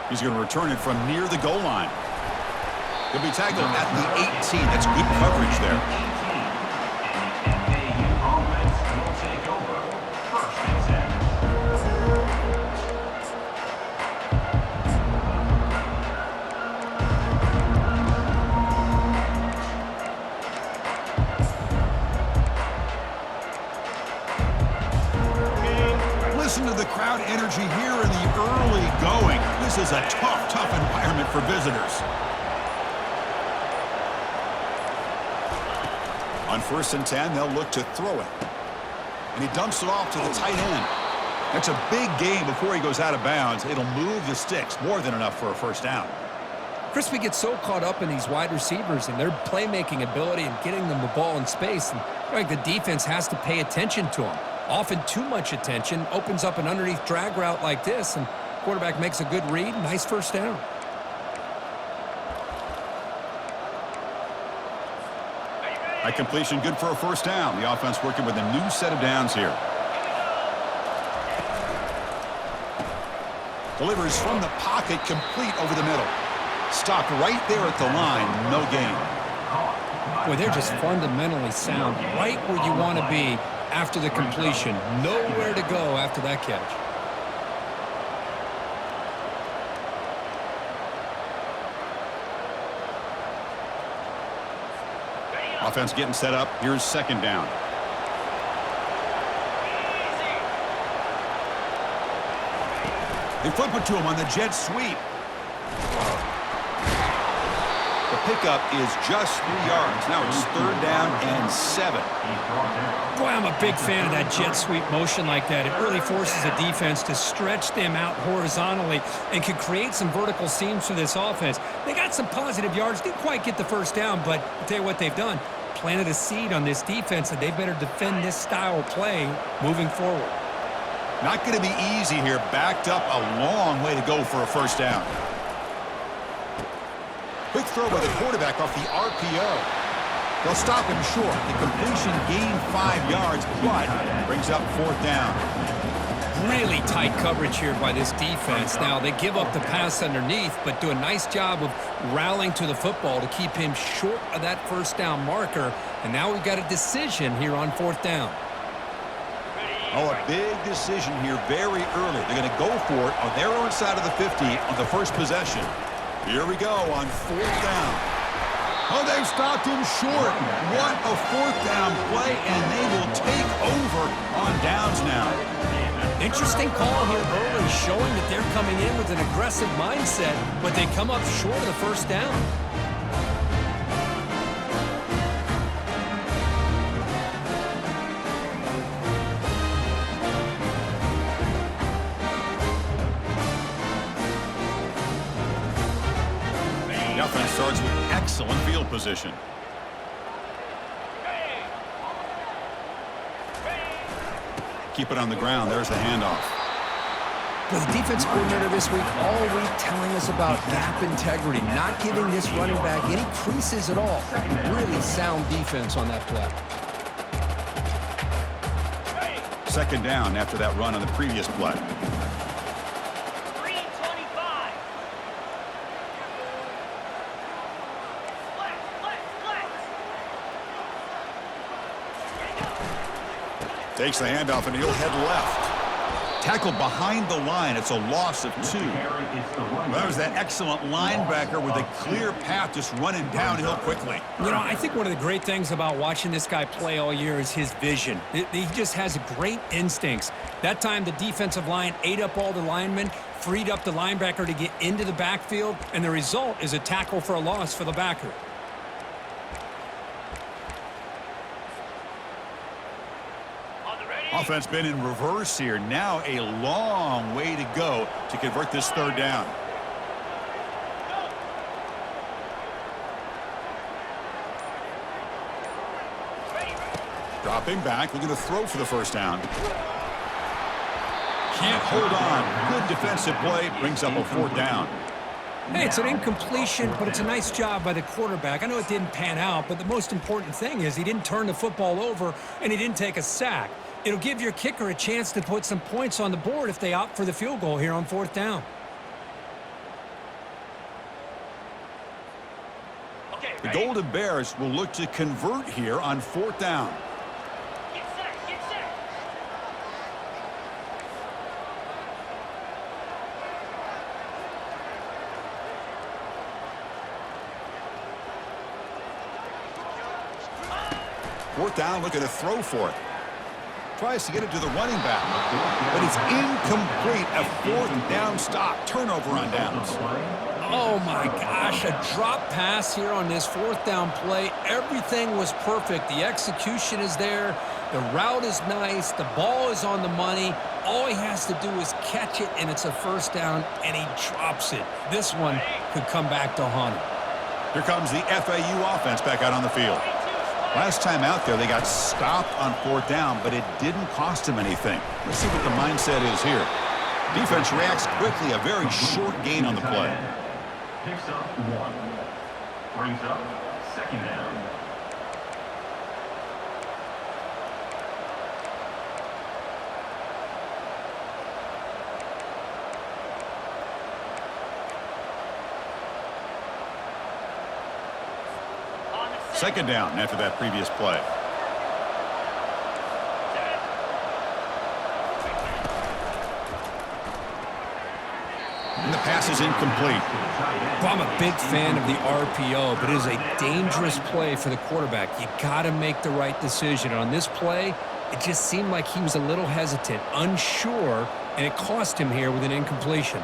He's going to return it from near the goal line. He'll be tackled at the 18. That's good coverage there. Listen to the crowd energy here in the early going. This is a tough environment for visitors. On 1st and 10, they'll look to throw it. And he dumps it off to the tight end. That's a big gain before he goes out of bounds. It'll move the sticks, more than enough for a first down. Crispy gets so caught up in these wide receivers and their playmaking ability and getting them the ball in space. And like the defense has to pay attention to them. Often too much attention opens up an underneath drag route like this, and quarterback makes a good read. Nice first down. A completion good for a first down. The offense working with a new set of downs here. Delivers from the pocket, complete over the middle. Stopped right there at the line, no gain. Boy, they're just fundamentally sound, right where you want to be after the completion. Nowhere to go after that catch. Offense getting set up. Here's second down. They flip it to him on the jet sweep. The pickup is just 3 yards. Now it's 3rd down and 7. Boy, I'm a big fan of that jet sweep motion like that. It really forces a defense to stretch them out horizontally and can create some vertical seams for this offense. They got some positive yards. Didn't quite get the first down, but I'll tell you what they've done. Planted a seed on this defense, and they better defend this style of play moving forward. Not going to be easy here. Backed up a long way to go for a first down. Quick throw by the quarterback off the RPO. They'll stop him short. The completion gained 5 yards, but brings up 4th down. Really tight coverage here by this defense. Now, they give up the pass underneath, but do a nice job of rallying to the football to keep him short of that first down marker. And now we've got a decision here on 4th down. Oh, a big decision here very early. They're going to go for it on their own side of the 50 on the first possession. Here we go on 4th down. Oh, they've stopped him short. What a 4th down play, and they will take over on downs now. Interesting call here early, showing that they're coming in with an aggressive mindset, but they come up short of the first down. The offense starts with excellent field position. Keep it on the ground. There's the handoff. Well, the defense coordinator this week all week telling us about gap integrity, not giving this running back any creases at all. Really sound defense on that play. 2nd down after that run on the previous play. Takes the handoff, and he'll head left. Tackled behind the line. It's a loss of 2. Well, that was that excellent linebacker with a clear path just running downhill quickly. You know, I think one of the great things about watching this guy play all year is his vision. He just has great instincts. That time, the defensive line ate up all the linemen, freed up the linebacker to get into the backfield, and the result is a tackle for a loss for the backer. Offense been in reverse here. Now a long way to go to convert this 3rd down. Dropping back, looking to throw for the first down. Can't hold on. Good defensive play. Brings up a 4th down. Hey, it's an incompletion, but it's a nice job by the quarterback. I know it didn't pan out, but the most important thing is he didn't turn the football over and he didn't take a sack. It'll give your kicker a chance to put some points on the board if they opt for the field goal here on 4th down. The Golden Bears will look to convert here on 4th down. Get set, get set. Fourth down, looking to throw for it. Tries to get it to the running back, but it's incomplete. A 4th down stop. Turnover on downs. Oh, my gosh, a drop pass here on this 4th down play. Everything was perfect. The execution is there. The route is nice. The ball is on the money. All he has to do is catch it, and it's a 1st down, and he drops it. This one could come back to haunt him. Here comes the FAU offense back out on the field. Last time out there, they got stopped on 4th down, but it didn't cost them anything. Let's see what the mindset is here. Defense reacts quickly, a very short gain on the play. Picks up 1. Brings up 2nd down. Second down after that previous play. And the pass is incomplete. Well, I'm a big fan of the RPO, but it is a dangerous play for the quarterback. You got to make the right decision. And on this play, it just seemed like he was a little hesitant, unsure, and it cost him here with an incompletion.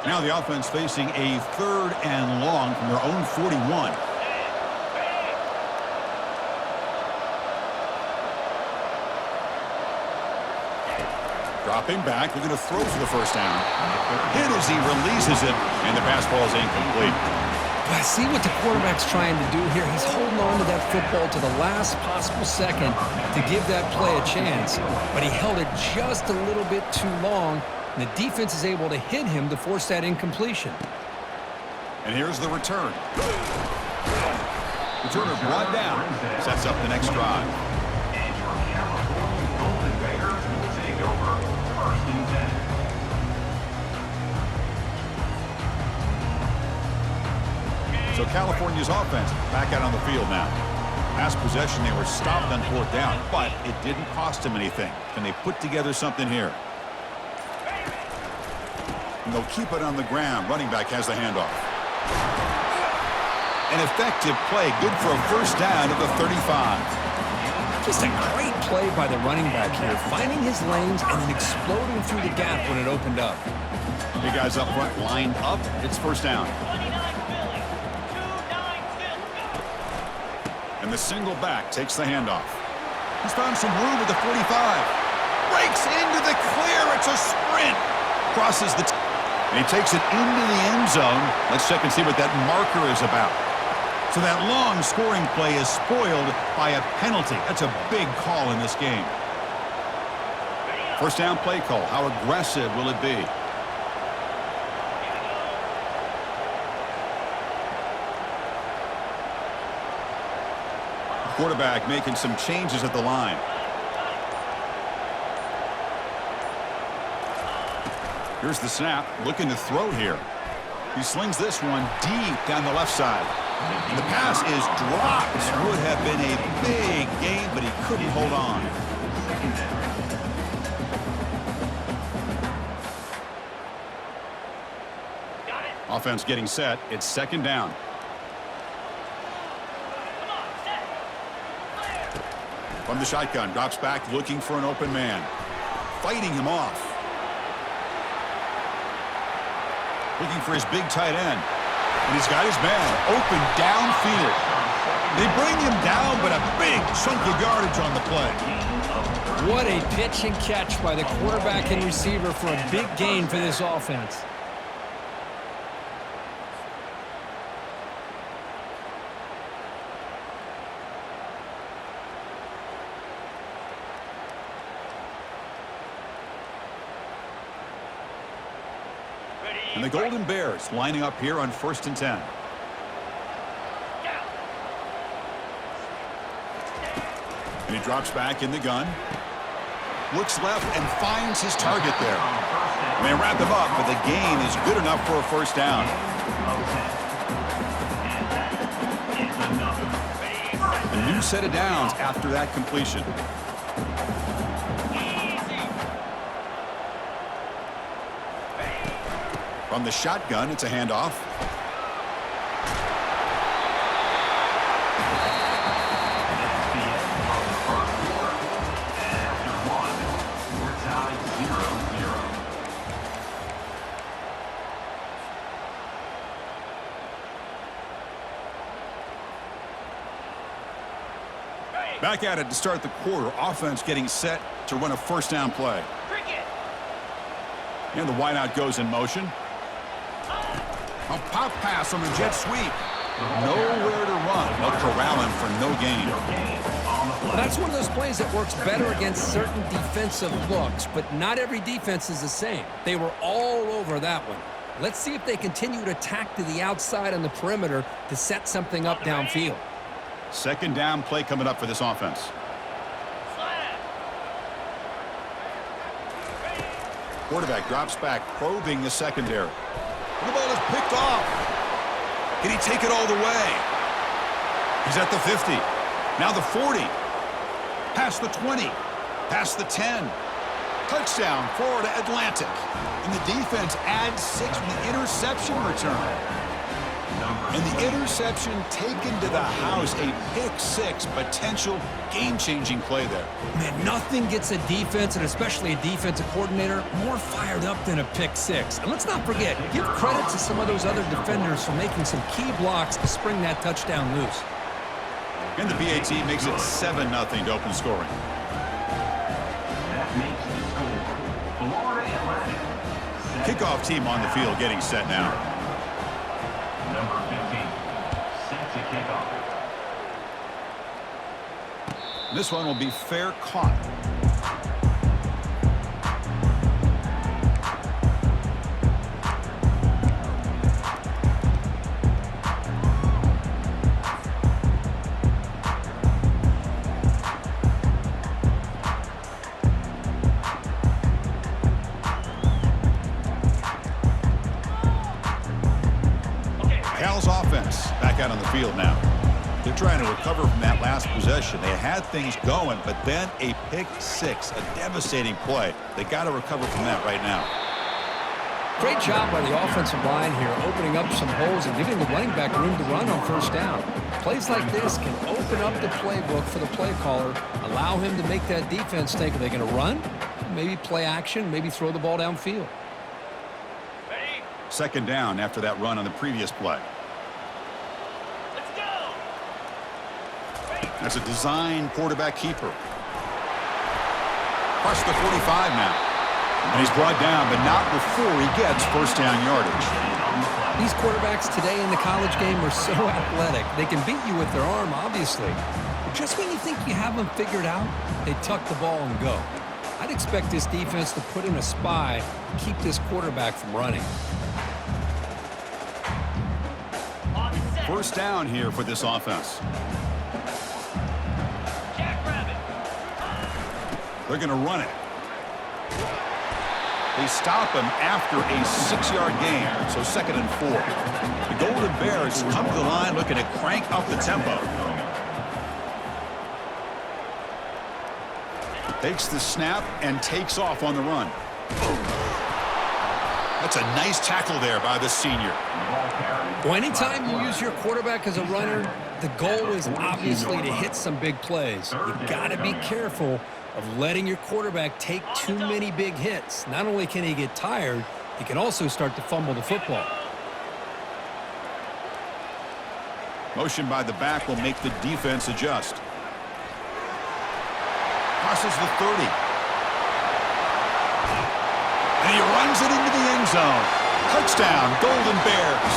Now the offense facing a 3rd and long from their own 41. Dropping back, looking to throw for the 1st down. Hit as he releases it, and the pass ball is incomplete. But I see what the quarterback's trying to do here. He's holding on to that football to the last possible second to give that play a chance. But he held it just a little bit too long, and the defense is able to hit him to force that incompletion. And here's the return. Returner brought down. Sets up the next drive. And your California Golden Bears will take over 1st and 10. So California's offense back out on the field now. Last possession, they were stopped on 4th down, but it didn't cost them anything. Can they put together something here? And they'll keep it on the ground. Running back has the handoff. An effective play, good for a 1st down at the 35. Just a great play by the running back here, finding his lanes and then exploding through the gap when it opened up. Big guys up front lined up. It's 1st down. 29 Philly. 29 Philly. And the single back takes the handoff. He's found some room at the 45. Breaks into the clear. It's a sprint. Crosses the and he takes it into the end zone. Let's check and see what that marker is about. So that long scoring play is spoiled by a penalty. That's a big call in this game. 1st down play call. How aggressive will it be? Quarterback making some changes at the line. Here's the snap, looking to throw here. He slings this one deep down the left side. And the pass is dropped. Would have been a big gain, but he couldn't hold on. Offense getting set. It's 2nd down. From the shotgun, drops back, looking for an open man. Fighting him off. Looking for his big tight end. And he's got his man open downfield. They bring him down, but a big chunk of yardage on the play. What a pitch and catch by the quarterback and receiver for a big gain for this offense. And the Golden Bears lining up here on 1st and 10. And he drops back in the gun. Looks left and finds his target there. They wrap him up, but the gain is good enough for a first down. A new set of downs after that completion. From the shotgun, it's a handoff. Back at it to start the quarter. Offense getting set to run a first down play. And the wideout goes in motion. A pop pass on the jet sweep. Nowhere to run. They'll corral him for no gain. Well, that's one of those plays that works better against certain defensive looks, but not every defense is the same. They were all over that one. Let's see if they continue to attack to the outside on the perimeter to set something up downfield. Second down play coming up for this offense. Quarterback drops back, probing the secondary. The ball is picked off. Can he take it all the way? He's at the 50. Now the 40. Past the 20. Past the 10. Touchdown, Florida Atlantic. And the defense adds 6 from the interception return. And the interception taken to the house, a pick-6, potential game-changing play there. Man, nothing gets a defense, and especially a defensive coordinator, more fired up than a pick-6. And let's not forget, give credit to some of those other defenders for making some key blocks to spring that touchdown loose. And the BAT makes it 7-0 to open scoring. That makes the score Florida Atlantic. Kickoff team on the field getting set now. Number 15, set to kick off. This one will be fair caught. Cal's offense back out on the field now. They're trying to recover from that last possession. They had things going, but then a pick-6, a devastating play. They got to recover from that right now. Great job by the offensive line here, opening up some holes and giving the running back room to run on first down. Plays like this can open up the playbook for the play caller, allow him to make that defense think, are they going to run? Maybe play action, maybe throw the ball downfield. Second down after that run on the previous play. That's a design quarterback keeper. Across the 45 now. And he's brought down, but not before he gets first down yardage. These quarterbacks today in the college game are so athletic. They can beat you with their arm, obviously. But just when you think you have them figured out, they tuck the ball and go. I'd expect this defense to put in a spy to keep this quarterback from running. First down here for this offense. They're going to run it. They stop him after a 6-yard gain, so 2nd and 4. The Golden Bears come to the line looking to crank up the tempo. Takes the snap and takes off on the run. That's a nice tackle there by the senior. Well, anytime you use your quarterback as a runner, the goal is obviously to hit some big plays. You've got to be careful of letting your quarterback take too many big hits. Not only can he get tired, he can also start to fumble the football. Motion by the back will make the defense adjust. Crosses the 30. And he runs it into the end zone. Touchdown, Golden Bears.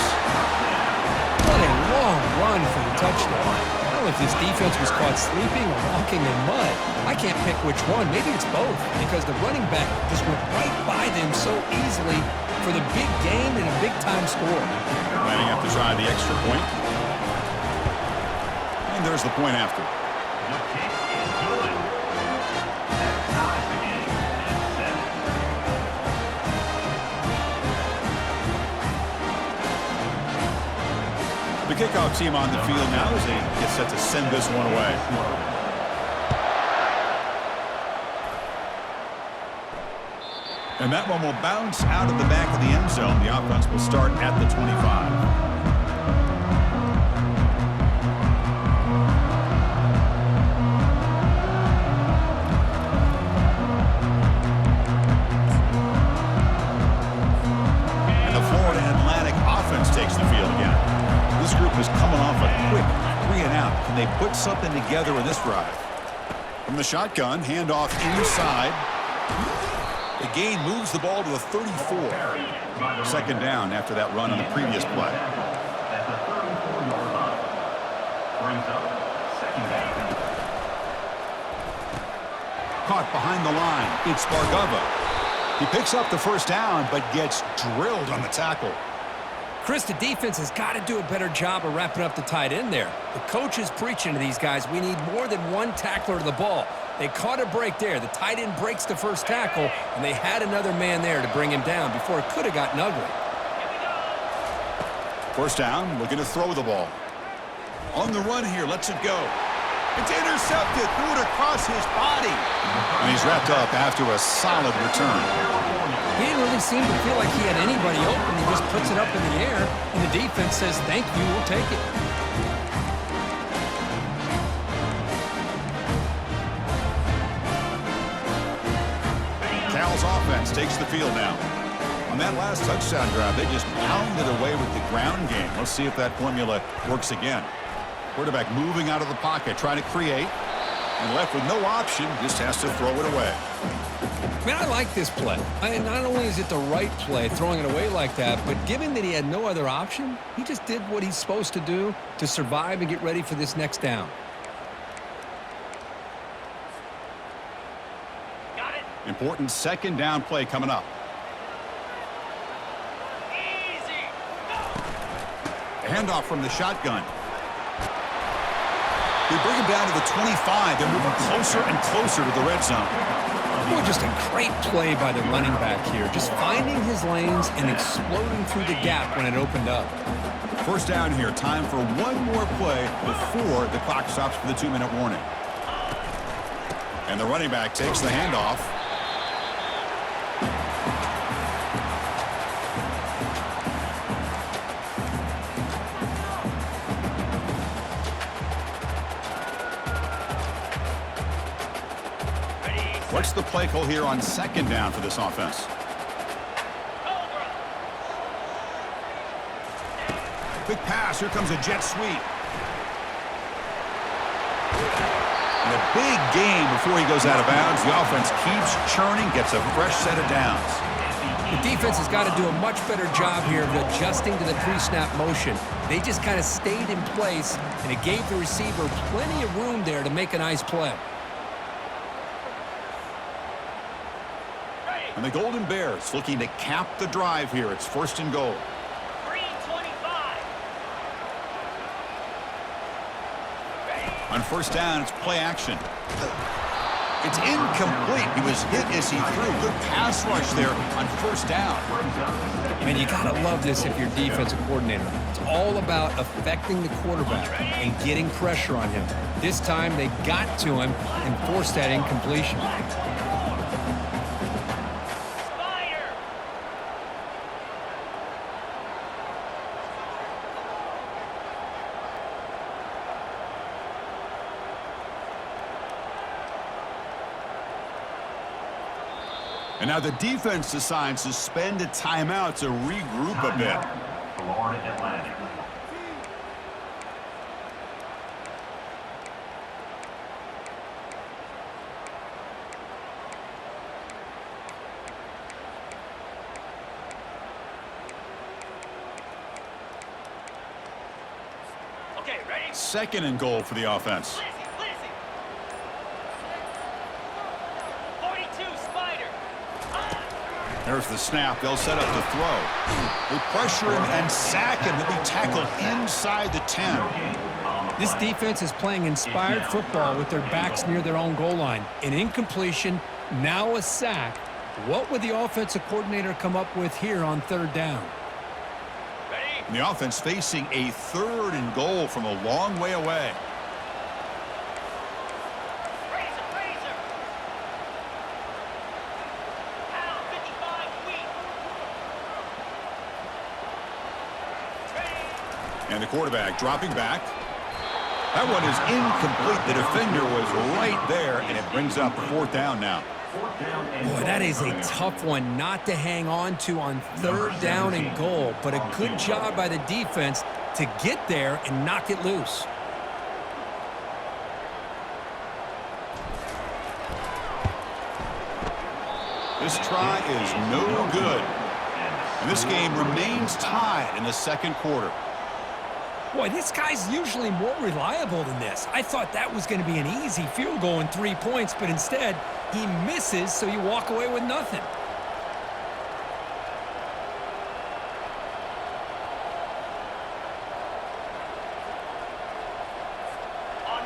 What a long run for the touchdown. I don't know if this defense was caught sleeping or walking in mud. I can't pick which one. Maybe it's both, because the running back just went right by them so easily for the big gain and a big-time score. Lining up to try the extra point. And there's the point after. The kick is good. That ties the game. The kickoff team on the field now as they get set to send this one away. And that one will bounce out of the back of the end zone. The offense will start at the 25. Takes the field again. This group is coming off a quick 3 and out. Can they put something together in this drive? From the shotgun, handoff inside. The gain moves the ball to the 34. Second down after that run on the previous play. At the 34-yard line. Brings up second down. Caught behind the line. It's Bargava. He picks up the first down, but gets drilled on the tackle. Chris, the defense has got to do a better job of wrapping up the tight end there. The coach is preaching to these guys, we need more than one tackler to the ball. They caught a break there. The tight end breaks the first tackle, and they had another man there to bring him down before it could have gotten ugly. First down, looking to throw the ball. On the run here, lets it go. It's intercepted, threw it across his body. And he's wrapped up after a solid return. He didn't really seem to feel like he had anybody open. He just puts it up in the air, and the defense says, thank you, we'll take it. Cal's offense takes the field now. On that last touchdown drive, they just pounded away with the ground game. Let's see if that formula works again. Quarterback moving out of the pocket, trying to create, and left with no option, just has to throw it away. Man, I like this play. Not only is it the right play, throwing it away like that, but given that he had no other option, he just did what he's supposed to do to survive and get ready for this next down. Got it. Important second down play coming up. Easy. A handoff from the shotgun. They bring him down to the 25. They're moving closer and closer to the red zone. Boy, just a great play by the running back here. Just finding his lanes and exploding through the gap when it opened up. First down here. Time for one more play before the clock stops for the 2-minute warning. And the running back takes the handoff. What's the play call here on second down for this offense? Quick pass. Here comes a jet sweep. And a big gain before he goes out of bounds. The offense keeps churning, gets a fresh set of downs. The defense has got to do a much better job here of adjusting to the pre-snap motion. They just kind of stayed in place, and it gave the receiver plenty of room there to make a nice play. And the Golden Bears looking to cap the drive here. It's first and goal. 3:25. On first down, it's play action. It's incomplete. He was hit as he threw. Good pass rush there on first down. Man, you got to love this if you're defensive coordinator. It's all about affecting the quarterback and getting pressure on him. This time, they got to him and forced that incompletion. And now the defense decides to spend a timeout to regroup a bit. Florida Atlantic. Okay, ready? Second and goal for the offense. Lizzie. 42, Spider. There's the snap. They'll set up to throw. They pressure him and sack him. He'll be tackled inside the 10. This defense is playing inspired football with their backs near their own goal line. An incompletion, now a sack. What would the offensive coordinator come up with here on third down? Ready? And the offense facing a 3rd and goal from a long way away. Razor. Pound 55 feet. And the quarterback dropping back. That one is incomplete. The defender was right there, and it brings up 4th down now. Boy, that is a tough one not to hang on to on 3rd down and goal, but a good job by the defense to get there and knock it loose. This try is no good. And this game remains tied in the 2nd quarter. Boy, this guy's usually more reliable than this. I thought that was going to be an easy field goal and 3 points, but instead, he misses, so you walk away with nothing.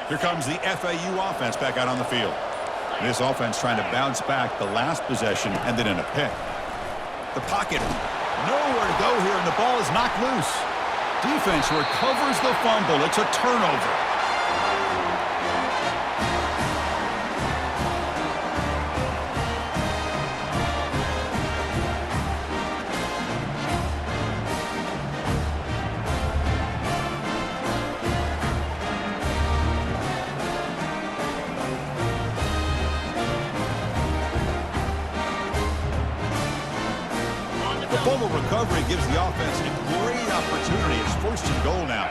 Here comes the FAU offense back out on the field. And this offense trying to bounce back the last possession, ended in a pick. The pocket, nowhere to go here, and the ball is knocked loose. Defense recovers the fumble. It's a turnover. The fumble recovery gives the offense a great opportunity. It's 1st and goal now.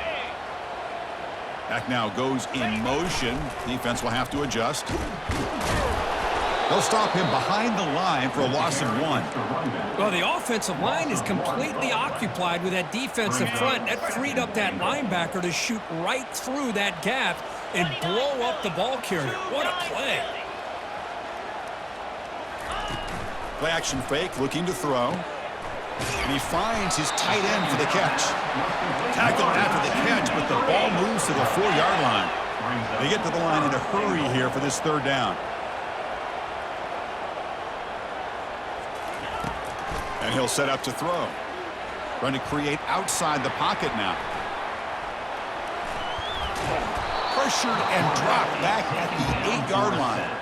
Back now goes in motion. Defense will have to adjust. They'll stop him behind the line for a loss of 1. Well, the offensive line is completely occupied with that defensive front. That freed up that linebacker to shoot right through that gap and blow up the ball carrier. What a play. Play action fake, looking to throw. And he finds his tight end for the catch. Tackle after the catch, but the ball moves to the 4-yard line. They get to the line in a hurry here for this 3rd down. And he'll set up to throw. Trying to create outside the pocket now. Pressured and dropped back at the 8-yard line.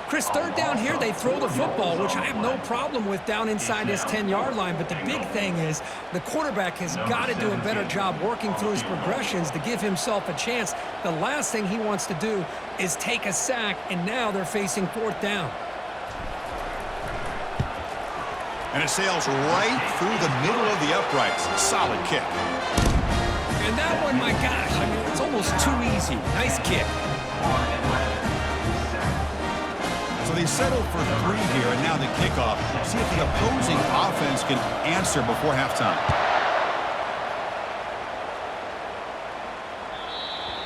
Chris, 3rd down here, they throw the football, which I have no problem with down inside his 10-yard line. But the big thing is the quarterback has got to do a better job working through his progressions to give himself a chance. The last thing he wants to do is take a sack, and now they're facing 4th down. And it sails right through the middle of the uprights. Solid kick. And that one, my gosh, I mean, it's almost too easy. Nice kick. So they settle for 3 here, and now the kickoff. See if the opposing offense can answer before halftime.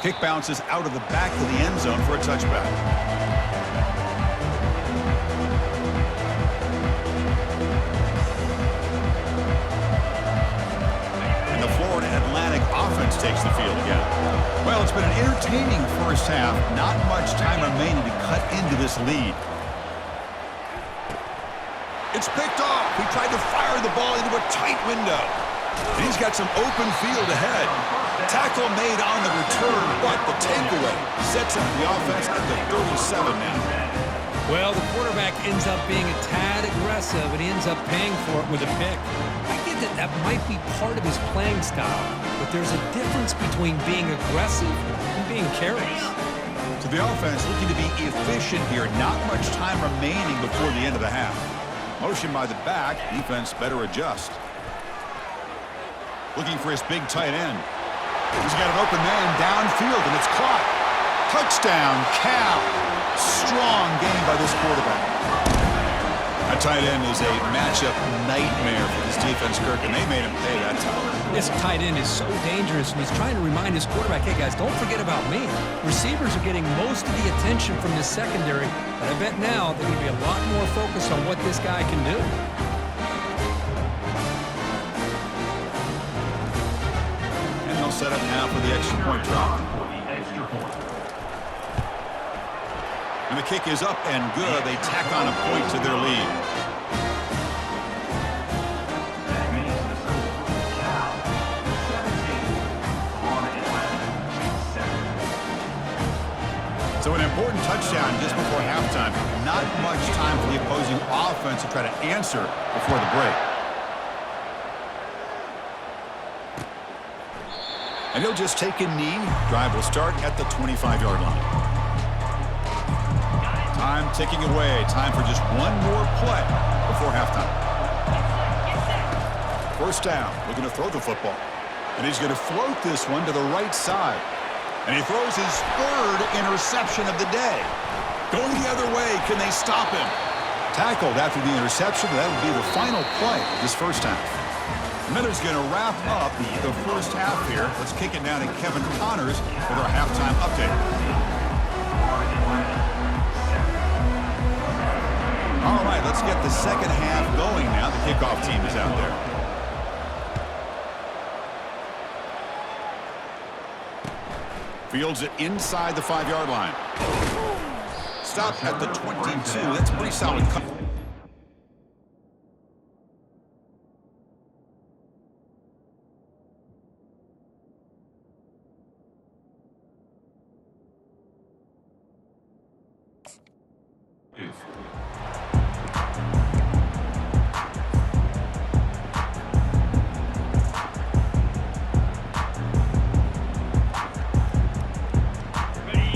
Kick bounces out of the back of the end zone for a touchback. And the Florida Atlantic offense takes the field again. Well, it's been an entertaining first half. Not much time remaining to cut into this lead. It's picked off. He tried to fire the ball into a tight window. And he's got some open field ahead. Tackle made on the return, but the takeaway sets up the offense at the 37 now. Well, the quarterback ends up being a tad aggressive, and he ends up paying for it with a pick. I get that that might be part of his playing style, but there's a difference between being aggressive and being careless. So the offense looking to be efficient here. Not much time remaining before the end of the half. Motion by the back. Defense better adjust. Looking for his big tight end. He's got an open man downfield, and it's caught. Touchdown, Cal. Strong game by this quarterback. A tight end is a matchup nightmare for this defense, Kirk, and they made him pay that time. This tight end is so dangerous, and he's trying to remind his quarterback, hey, guys, don't forget about me. Receivers are getting most of the attention from this secondary, but I bet now they're going to be a lot more focused on what this guy can do. And they'll set up now for the extra point drop. And the kick is up and good. They tack on a point to their lead. So an important touchdown just before halftime. Not much time for the opposing offense to try to answer before the break. And he'll just take a knee. Drive will start at the 25-yard line. Time ticking away. Time for just one more play before halftime. First down. Looking to throw the football. And he's going to float this one to the right side. And he throws his third interception of the day. Going the other way. Can they stop him? Tackled after the interception. That would be the final play of this first half. Miller's going to wrap up the first half here. Let's kick it down to Kevin Connors with our halftime update. All right, let's get the second half going now. The kickoff team is out there. Fields it inside the 5-yard line. Stop at the 22. That's pretty solid.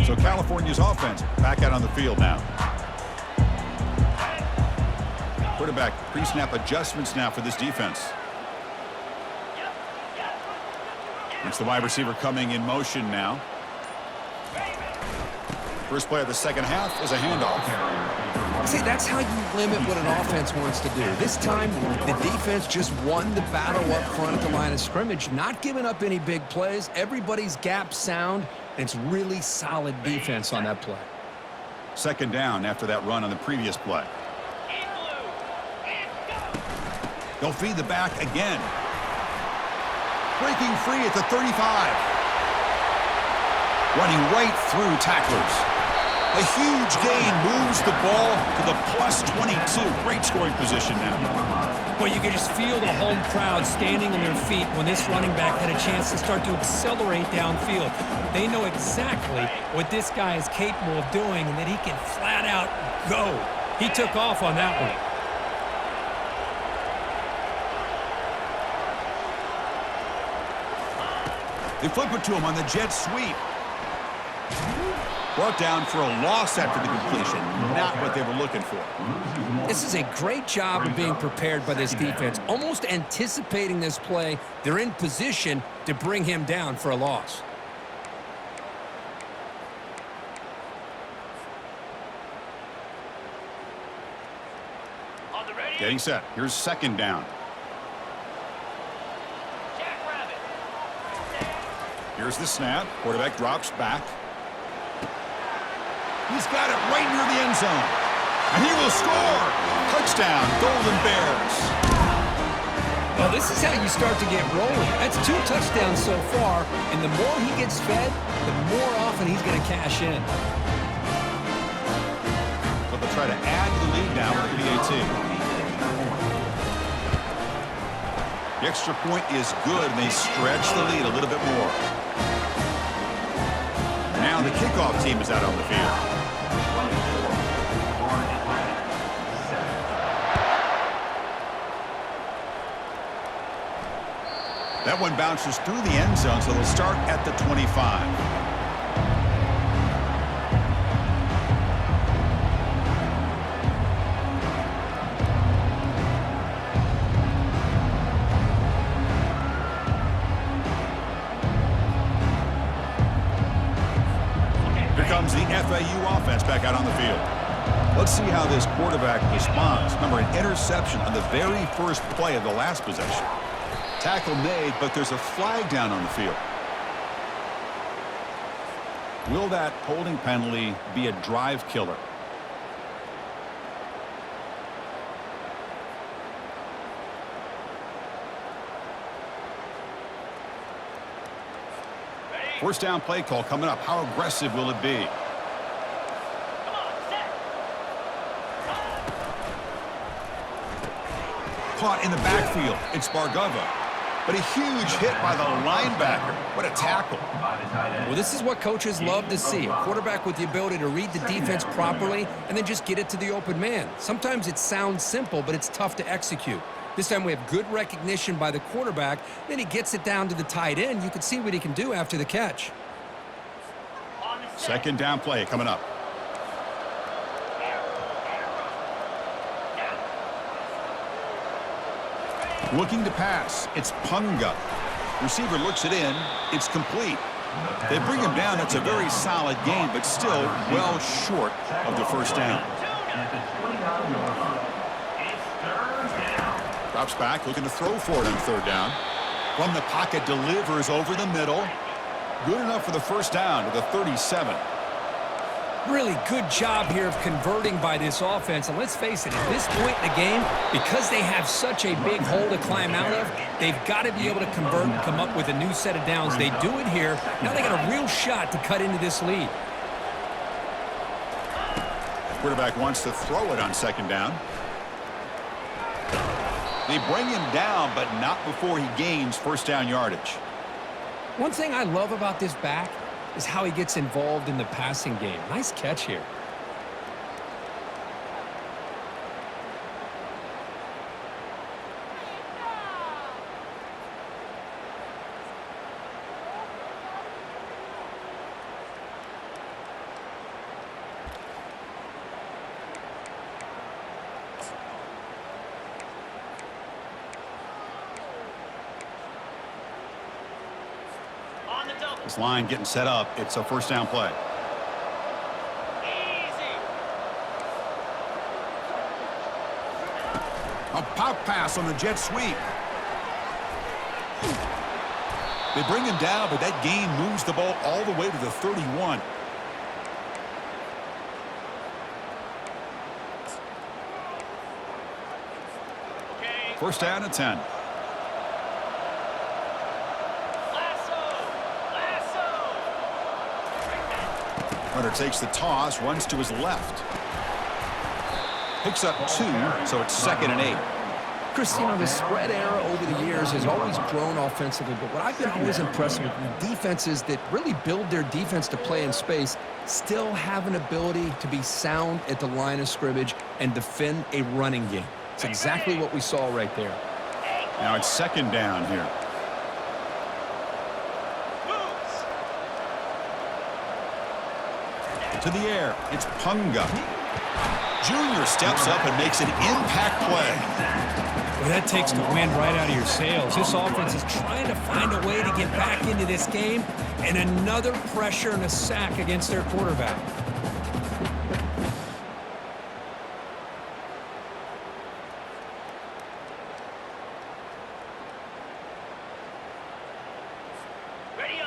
So California's offense back out on the field now. Quarterback pre-snap adjustments now for this defense. It's the wide receiver coming in motion now. First play of the second half is a handoff. See, that's how you limit what an offense wants to do. This time, the defense just won the battle up front at the line of scrimmage, not giving up any big plays. Everybody's gap sound. It's really solid defense on that play. Second down after that run on the previous play. They'll feed the back again. Breaking free at the 35. Running right through tacklers. A huge gain moves the ball to the +22. Great scoring position now. Well, you can just feel the home crowd standing on their feet when this running back had a chance to start to accelerate downfield. They know exactly what this guy is capable of doing and that he can flat out go. He took off on that one. They flip it to him on the jet sweep. Brought down for a loss after the completion. Not what they were looking for. This is a great job of being prepared by this defense. Almost anticipating this play, they're in position to bring him down for a loss. Getting set. Here's second down. Here's the snap. Quarterback drops back. He's got it right near the end zone. And he will score. Touchdown, Golden Bears. Well, this is how you start to get rolling. That's 2 touchdowns so far, and the more he gets fed, the more often he's going to cash in. So they'll try to add to the lead now with the PAT. The extra point is good, and they stretch the lead a little bit more. Now the kickoff team is out on the field. That one bounces through the end zone, so they'll start at the 25. Here comes the FAU offense back out on the field. Let's see how this quarterback responds. Remember, an interception on the very first play of the last possession. Tackle made, but there's a flag down on the field. Will that holding penalty be a drive killer? First down play call coming up. How aggressive will it be? Caught in the backfield. It's Bargova. But a huge hit by the linebacker. What a tackle. Well, this is what coaches love to see. A quarterback with the ability to read the defense properly and then just get it to the open man. Sometimes it sounds simple, but it's tough to execute. This time we have good recognition by the quarterback. Then he gets it down to the tight end. You can see what he can do after the catch. Second down play coming up. Looking to pass. It's Punga. Receiver looks it in. It's complete. They bring him down. That's a very solid game, but still well short of the first down. Drops back, looking to throw for it on third down. From the pocket, delivers over the middle. Good enough for the first down to the 37. Really good job here of converting by this offense. And let's face it, at this point in the game, because they have such a big hole to climb out of, they've got to be able to convert and come up with a new set of downs. They do it here. Now they got a real shot to cut into this lead. Quarterback wants to throw it on second down. They bring him down, but not before he gains first down yardage. One thing I love about this back is how he gets involved in the passing game. Nice catch here. This line getting set up. It's a first down play. A pop pass on the jet sweep. They bring him down, but that gain moves the ball all the way to the 31. First down at 10. Runner takes the toss, runs to his left. Picks up 2, so it's 2nd and 8. Chris, you know, the spread era over the years has always grown offensively, but what I've been always impressed with defenses that really build their defense to play in space still have an ability to be sound at the line of scrimmage and defend a running game. It's exactly what we saw right there. Now it's second down here. To the air, it's Punga. Junior steps up and makes an impact play. Well, that takes the wind right out of your sails. This offense is trying to find a way to get back into this game, and another pressure and a sack against their quarterback.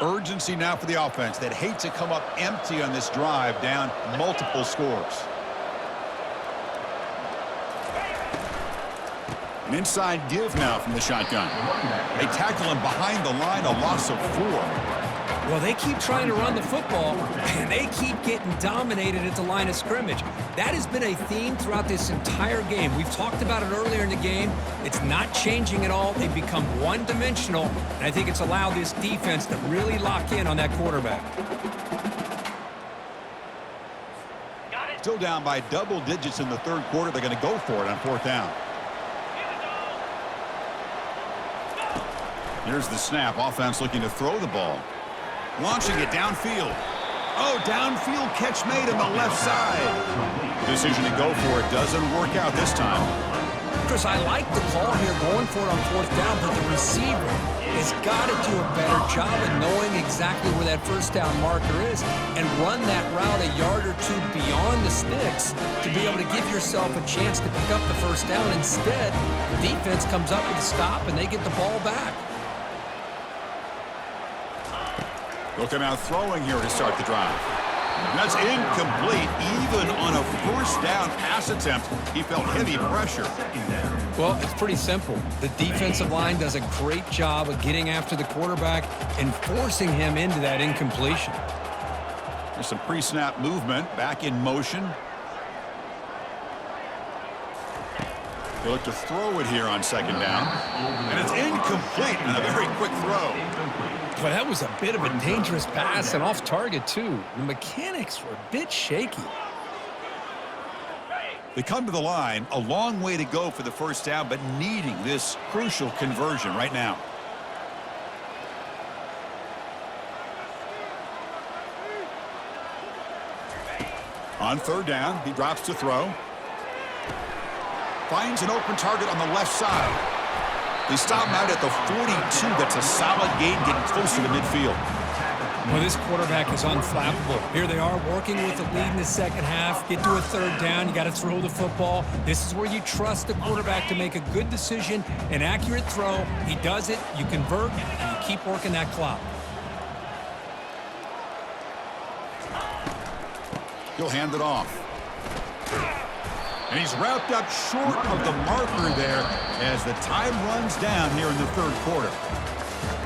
Urgency now for the offense that hates to come up empty on this drive, down multiple scores. An inside give now from the shotgun. They tackle him behind the line, a loss of 4. Well, they keep trying to run the football, and they keep getting dominated at the line of scrimmage. That has been a theme throughout this entire game. We've talked about it earlier in the game. It's not changing at all. They've become one-dimensional, and I think it's allowed this defense to really lock in on that quarterback. Still down by double digits in the third quarter. They're going to go for it on fourth down. Here's the snap. Offense looking to throw the ball. Launching it downfield. Oh, downfield catch made on the left side. Decision to go for it doesn't work out this time. Chris, I like the call here going for it on fourth down, but the receiver has got to do a better job of knowing exactly where that first down marker is and run that route a yard or two beyond the sticks to be able to give yourself a chance to pick up the first down. Instead, the defense comes up with a stop and they get the ball back. Looking out throwing here to start the drive. And that's incomplete. Even on a first down pass attempt, he felt heavy pressure. Well, it's pretty simple. The defensive line does a great job of getting after the quarterback and forcing him into that incompletion. There's some pre-snap movement, back in motion. They look to throw it here on second down. And it's incomplete on a very quick throw. Boy, that was a bit of a dangerous pass and off target, too. The mechanics were a bit shaky. They come to the line, a long way to go for the first down, but needing this crucial conversion right now. On third down, he drops to throw. Finds an open target on the left side. They stop him out at the 42. That's a solid gain, getting closer to midfield. Well, this quarterback is unflappable. Here they are working with the lead in the second half. Get to a third down. You got to throw the football. This is where you trust the quarterback to make a good decision, an accurate throw. He does it. You convert, and you keep working that clock. He'll hand it off. And he's wrapped up short of the marker there as the time runs down here in the third quarter.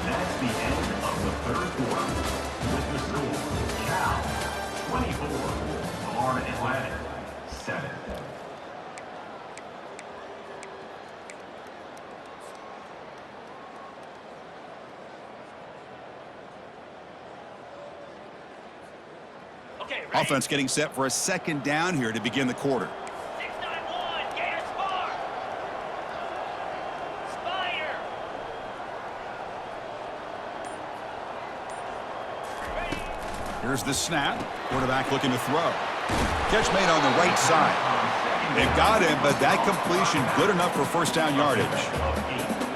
That's the end of the third quarter. With the score, Cal 24, Florida Atlantic 7. Okay, ready? Offense getting set for a second down here to begin the quarter. 691, Gator Spar. Spire. Ready? Here's the snap. Quarterback looking to throw. Catch made on the right side. They've got him, but that completion good enough for first down yardage.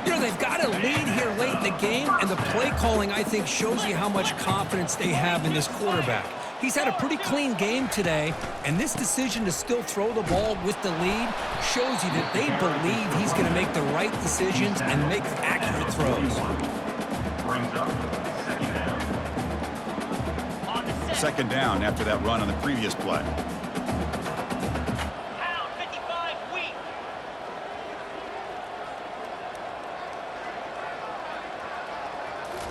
You know, they've got a lead here late in the game, and the play calling, I think, shows you how much confidence they have in this quarterback. He's had a pretty clean game today, and this decision to still throw the ball with the lead shows you that they believe he's going to make the right decisions and make accurate throws. Brings up second down. On the set. Second down after that run on the previous play. Pound 55, weak.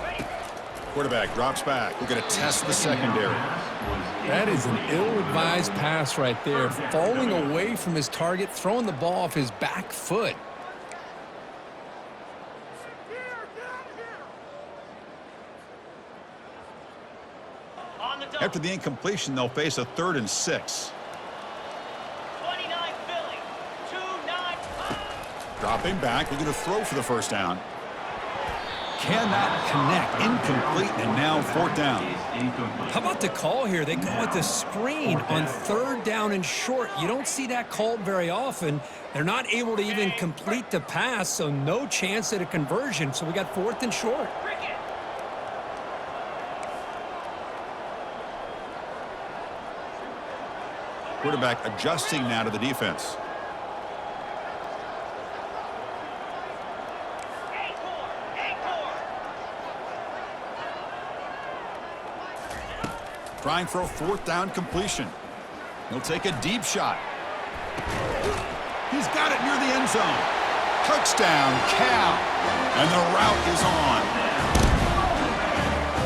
Ready? Quarterback drops back. We're going to test the secondary. That is an ill-advised pass right there. Falling away from his target, throwing the ball off his back foot. On the double. After the incompletion, they'll face a 3rd and 6. 29 Philly. 2-9. Dropping back. They're going to throw for the first down. Cannot connect. Incomplete, and now 4th down. How about the call here? They go with the screen on 3rd down and short. You don't see that called very often. They're not able to even complete the pass, so no chance at a conversion. So we got 4th and short. Cricket. Quarterback adjusting now to the defense. Trying for a 4th down completion. He'll take a deep shot. He's got it near the end zone. Touchdown, Cal. And the route is on.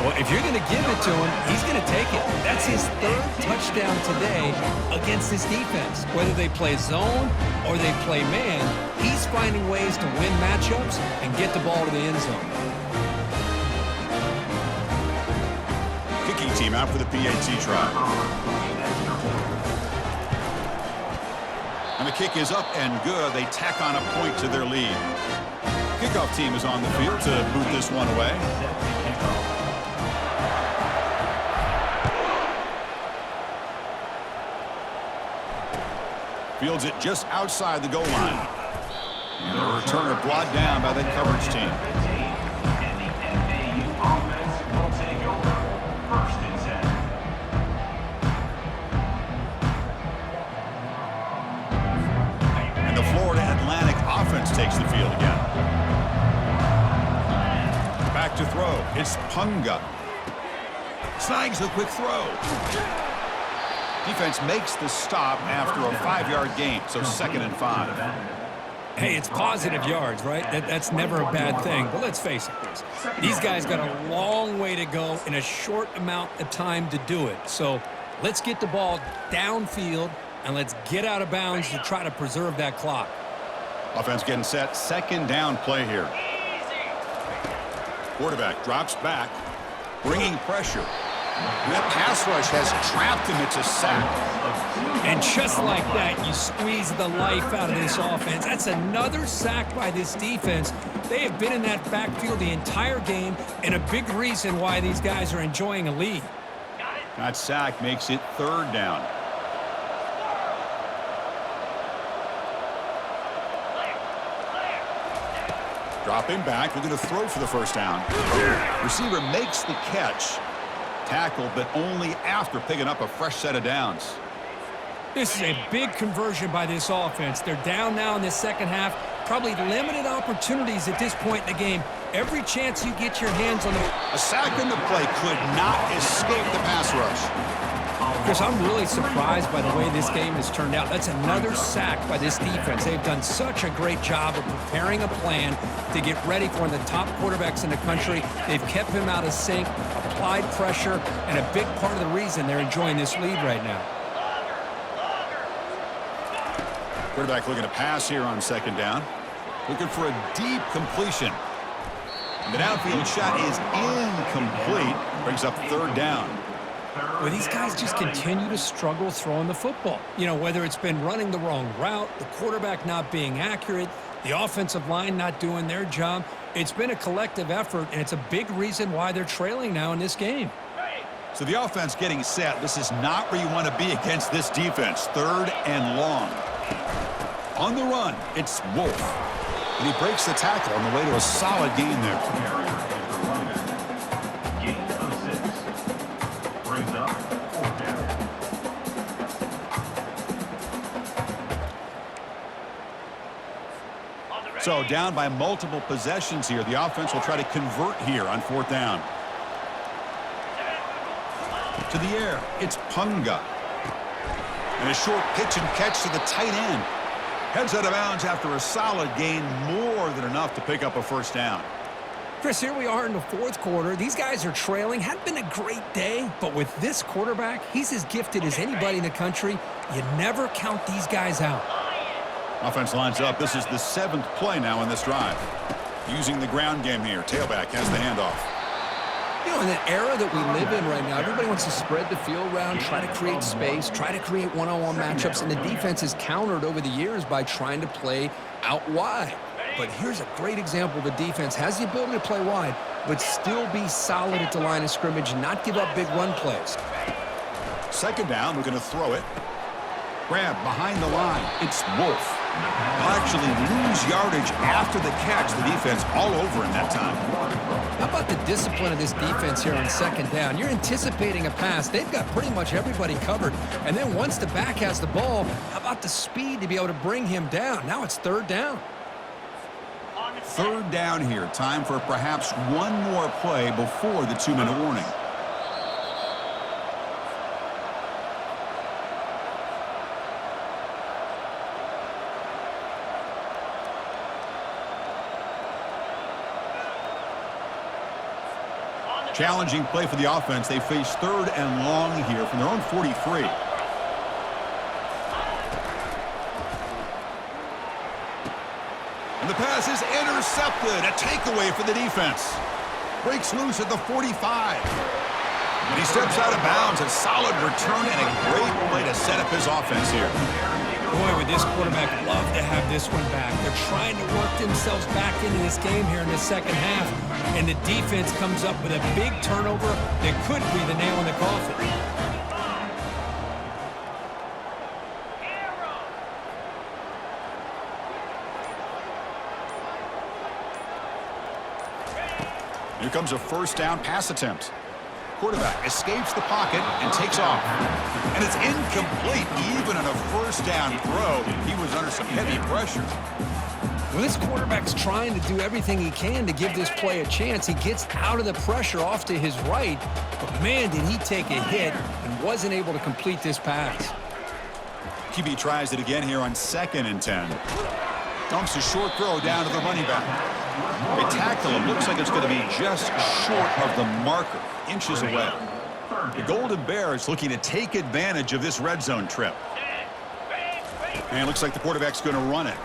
Well, if you're going to give it to him, he's going to take it. That's his 3rd touchdown today against this defense. Whether they play zone or they play man, he's finding ways to win matchups and get the ball to the end zone. Kicking team out for the PAT try. And the kick is up and good. They tack on a point to their lead. Kickoff team is on the field to boot this one away. Fields it just outside the goal line. And the returner brought down by the coverage team. And the FAU offense will take over. 1st and 10. And the Florida Atlantic offense takes the field again. Back to throw. It's Punga. Snags the quick throw. Defense makes the stop after a 5-yard gain, so 2nd and 5. Hey, it's positive yards, right? That's never a bad thing. But let's face it, Chris. These guys got a long way to go in a short amount of time to do it. So let's get the ball downfield, and let's get out of bounds to try to preserve that clock. Offense getting set. Second down play here. Quarterback drops back, bringing pressure. And that pass rush has trapped him. It's a sack. And just like that, you squeeze the life out of this offense. That's another sack by this defense. They have been in that backfield the entire game, and a big reason why these guys are enjoying a lead. That sack makes it third down. Dropping back, looking to throw for the first down. Receiver makes the catch. Tackle, but only after picking up a fresh set of downs. This is a big conversion by this offense. They're down now in the second half. Probably limited opportunities at this point in the game. Every chance you get your hands on the... A sack in the play could not escape the pass rush. Chris, I'm really surprised by the way this game has turned out. That's another sack by this defense. They've done such a great job of preparing a plan to get ready for one of the top quarterbacks in the country. They've kept him out of sync, applied pressure, and a big part of the reason they're enjoying this lead right now. Quarterback looking to pass here on second down. Looking for a deep completion. And the downfield shot is incomplete. Brings up third down. Well, these guys just continue to struggle throwing the football. You know, whether it's been running the wrong route, the quarterback not being accurate, the offensive line not doing their job. It's been a collective effort, and it's a big reason why they're trailing now in this game. So the offense getting set. This is not where you want to be against this defense. Third and long. On the run, it's Wolf. And he breaks the tackle on the way to a solid gain there. So down by multiple possessions here. The offense will try to convert here on fourth down. To the air, it's Punga. And a short pitch and catch to the tight end. Heads out of bounds after a solid gain, more than enough to pick up a first down. Chris, here we are in the fourth quarter. These guys are trailing. Hadn't been a great day, but with this quarterback, he's as gifted as anybody in the country. You never count these guys out. Offense lines up. This is the seventh play now in this drive. Using the ground game here. Tailback has the handoff. You know, in the era that we live in right now, everybody wants to spread the field around, try to create space, try to create one-on-one matchups, and the defense is countered over the years by trying to play out wide. But here's a great example. The defense has the ability to play wide, but still be solid at the line of scrimmage, not give up big run plays. Second down, we're going to throw it. Grab behind the line. It's Wolf. They'll actually lose yardage after the catch. The defense all over in that time. How about the discipline of this defense here on second down? You're anticipating a pass. They've got pretty much everybody covered. And then once the back has the ball, how about the speed to be able to bring him down? Now it's third down. Third down here. Time for perhaps one more play before the 2-minute warning. Challenging play for the offense. They face third and long here from their own 43. And the pass is intercepted. A takeaway for the defense. Breaks loose at the 45. And he steps out of bounds. A solid return and a great play to set up his offense here. Boy, would this quarterback love to have this one back. They're trying to work themselves back into this game here in the second half. And the defense comes up with a big turnover that could be the nail in the coffin. Here comes a first down pass attempt. Quarterback escapes the pocket and takes off. And it's incomplete. Even on a first down throw, he was under some heavy pressure. Well, this quarterback's trying to do everything he can to give this play a chance. He gets out of the pressure off to his right, but man, did he take a hit and wasn't able to complete this pass. QB tries it again here on 2nd and 10. Dumps a short throw down to the running back. They tackle him. Looks like it's going to be just short of the marker, inches away. The Golden Bears looking to take advantage of this red zone trip. And it looks like the quarterback's going to run it.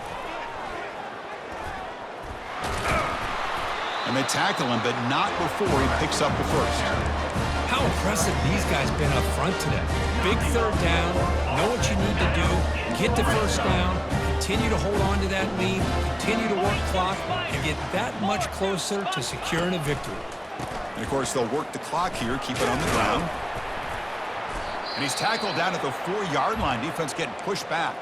And they tackle him, but not before he picks up the first. How impressive these guys been up front today. Big third down, know what you need to do, get the first down, continue to hold on to that lead, continue to work clock, and get that much closer to securing a victory. And, of course, they'll work the clock here, keep it on the ground. And he's tackled down at the 4-yard line. Defense getting pushed back.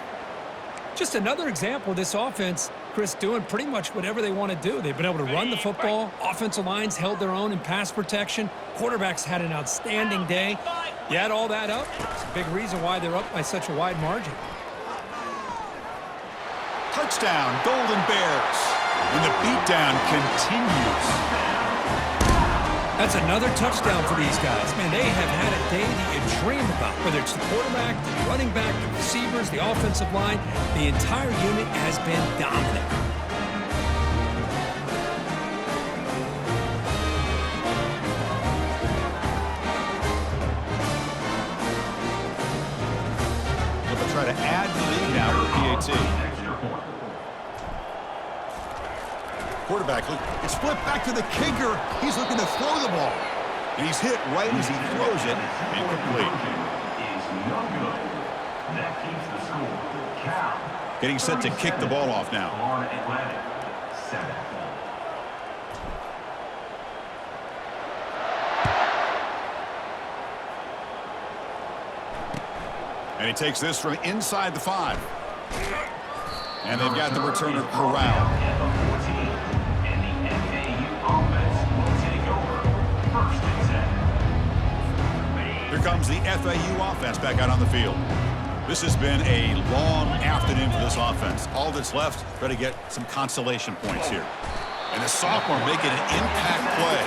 Just another example of this offense, Chris, doing pretty much whatever they want to do. They've been able to run the football. Offensive lines held their own in pass protection. Quarterbacks had an outstanding day. You add all that up, it's a big reason why they're up by such a wide margin. Touchdown, Golden Bears. And the beatdown continues. That's another touchdown for these guys. Man, they have had a day that you dream about, whether it's the quarterback, the running back, the receivers, the offensive line. The entire unit has been dominant. They'll try to add the lead now with PAT. Quarterback, it's flipped back to the kicker. He's looking to throw the ball. And he's hit right as he throws it. Incomplete. Getting set to kick the ball off now. And he takes this from inside the 5. And they've got the returner corralled. Here comes the FAU offense back out on the field. This has been a long afternoon for this offense. All that's left, try to get some consolation points here. And the sophomore making an impact play.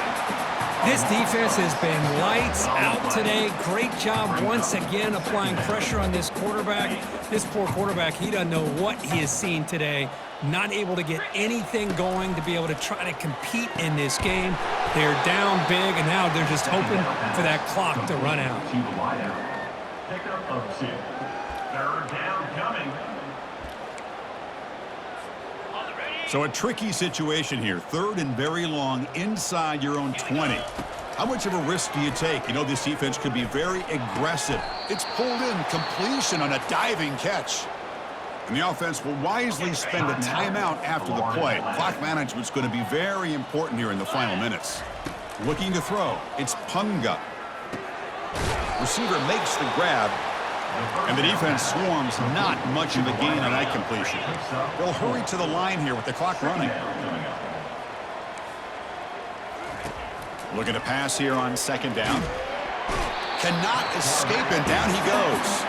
This defense has been lights out today. Great job once again applying pressure on this quarterback. This poor quarterback, he doesn't know what he has seen today. Not able to get anything going to be able to try to compete in this game. They're down big, and now they're just hoping for that clock to run out. Pickup of 2. Third down coming. So a tricky situation here. Third and very long inside your own 20. How much of a risk do you take? You know this defense could be very aggressive. It's pulled in, completion on a diving catch. And the offense will wisely spend a timeout after the play. Clock management's going to be very important here in the final minutes. Looking to throw. It's Punga. Receiver makes the grab. And the defense swarms, not much of a gain on that completion. They'll hurry to the line here with the clock running. Looking to pass here on second down. Cannot escape, and down he goes.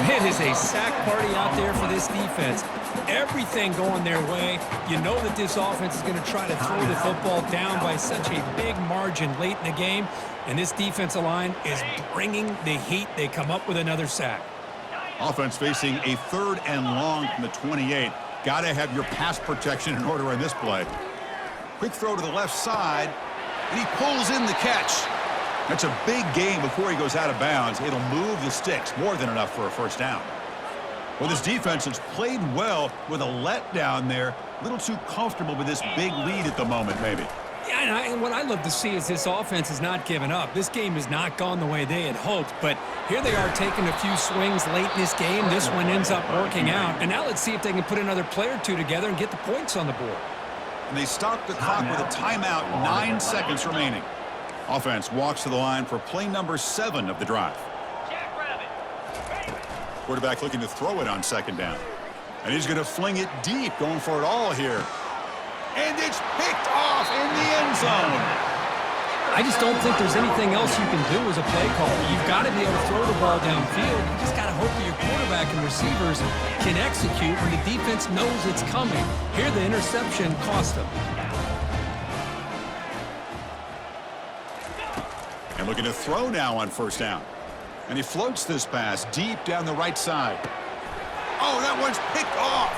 It is a sack party out there for this defense. Everything going their way. You know that this offense is going to try to throw the football down by such a big margin late in the game. And this defensive line is bringing the heat. They come up with another sack. Offense facing a third and long from the 28. Got to have your pass protection in order on this play. Quick throw to the left side, and he pulls in the catch. That's a big gain before he goes out of bounds. It'll move the sticks, more than enough for a first down. Well, this defense has played well with a letdown there. A little too comfortable with this big lead at the moment, maybe. Yeah, and what I love to see is this offense is not giving up. This game has not gone the way they had hoped, but here they are taking a few swings late in this game. This one ends up working out, and now let's see if they can put another play or two together and get the points on the board. And they stop the clock with a timeout, 9 seconds remaining. Offense walks to the line for play number 7 of the drive. Quarterback looking to throw it on second down. And he's going to fling it deep, going for it all here. And it's picked off in the end zone. I just don't think there's anything else you can do as a play caller. You've got to be able to throw the ball downfield. You just got to hope that your quarterback and receivers can execute when the defense knows it's coming. Here, the interception cost them. And looking to throw now on first down. And he floats this pass deep down the right side. Oh, that one's picked off.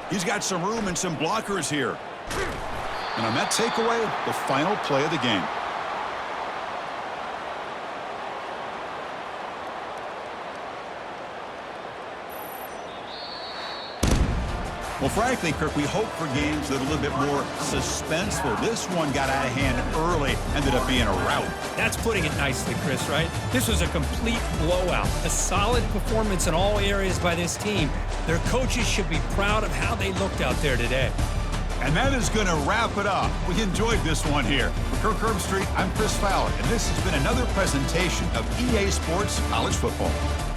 He's got some room and some blockers here. And on that takeaway, the final play of the game. Well, frankly, Kirk, we hope for games that are a little bit more suspenseful. This one got out of hand early, ended up being a rout. That's putting it nicely, Chris, right? This was a complete blowout. A solid performance in all areas by this team. Their coaches should be proud of how they looked out there today. And that is going to wrap it up. We enjoyed this one here. For Kirk Herbstreit, I'm Chris Fowler, and this has been another presentation of EA Sports College Football.